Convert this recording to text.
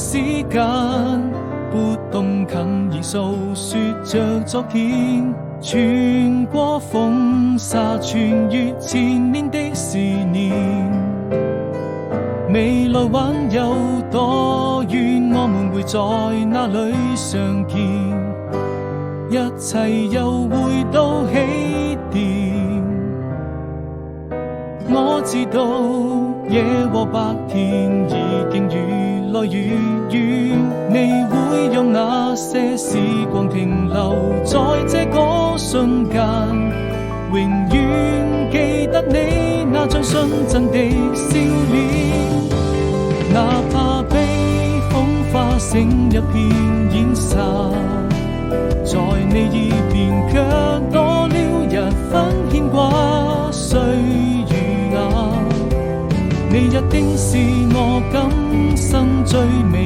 時間，撥動琴弦訴說着昨天，穿過風沙，穿越千年的思念。未來還有多遠，我們會在哪裡相見？一切又回到起點。我知道夜和白天已經越來越遠，你會用那些時光停留在這個瞬間，永遠記得你那張純真的笑臉。哪怕被風化成一片煙沙，在你耳邊卻多了一分牽掛。歲月啊，你一定是我今生最美